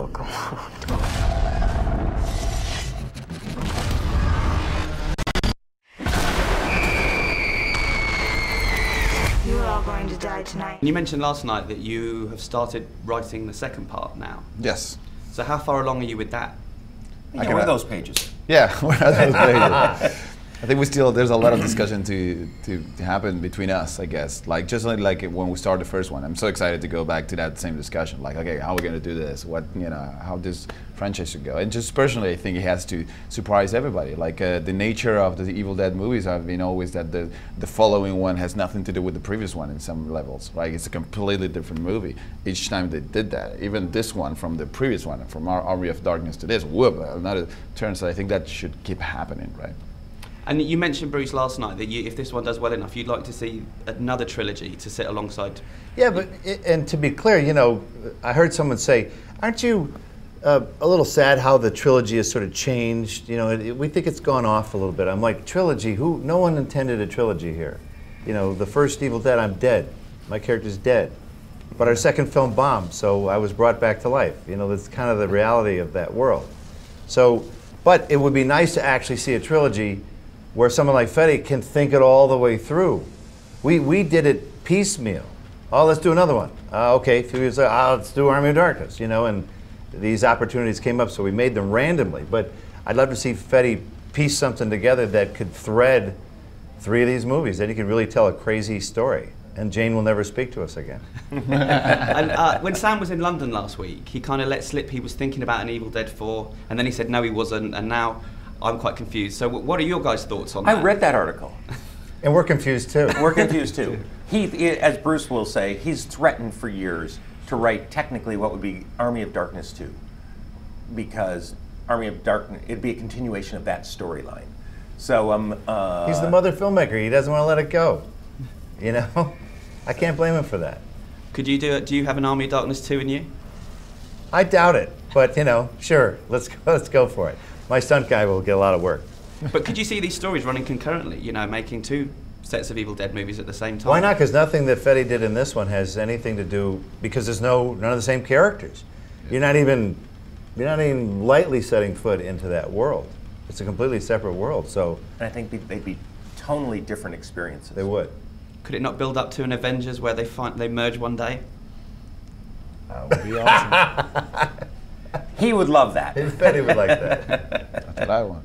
poco mundo. You are all going to die tonight. You mentioned last night that you have started writing the second part now. Yes. So how far along are you with that? Yeah, where are those pages? Yeah, where are those pages? I think there's a lot of discussion to happen between us, I guess. Like, just like when we started the first one, I'm so excited to go back to that same discussion. Like, okay, how are we going to do this? What, how this franchise should go? And just personally, I think it has to surprise everybody. Like, the nature of the Evil Dead movies have been always that the following one has nothing to do with the previous one in some levels. Like, it's a completely different movie each time they did that. Even this one from the previous one, from our Army of Darkness to this, whoop, another turn. So I think that should keep happening, right? And you mentioned, Bruce, last night that if this one does well enough, you'd like to see another trilogy to sit alongside. Yeah, but and to be clear, I heard someone say, aren't you a little sad how the trilogy has sort of changed? We think it's gone off a little bit. I'm like, trilogy? No one intended a trilogy here. The first Evil Dead, I'm dead. My character's dead. But our second film bombed, so I was brought back to life. That's kind of the reality of that world. So, but it would be nice to actually see a trilogy where someone like Fede can think it all the way through. We did it piecemeal. Oh, let's do another one. Okay, a few years later, let's do Army of Darkness, and these opportunities came up, so we made them randomly. But I'd love to see Fede piece something together that could thread 3 of these movies. Then you could really tell a crazy story. And Jane will never speak to us again. And when Sam was in London last week, he kind of let slip he was thinking about an Evil Dead 4, and then he said no, he wasn't, and now I'm quite confused. So what are your guys' thoughts on that? I read that article. And we're confused too. We're confused too. He, as Bruce will say, he's threatened for years to write technically what would be Army of Darkness 2. Because Army of Darkness, it'd be a continuation of that storyline. So he's the mother filmmaker. He doesn't want to let it go. I can't blame him for that. Could you do it? Do you have an Army of Darkness 2 in you? I doubt it, but sure, let's go for it. My stunt guy will get a lot of work. But could you see these stories running concurrently, making 2 sets of Evil Dead movies at the same time? Why not? Because nothing that Fede did in this one has anything to do, because there's none of the same characters. You're not even lightly setting foot into that world. It's a completely separate world. So. And I think they'd be tonally different experiences. They would. Could it not build up to an Avengers where they merge one day? That would be awesome. He would love that. Fede would like that. That's what I want.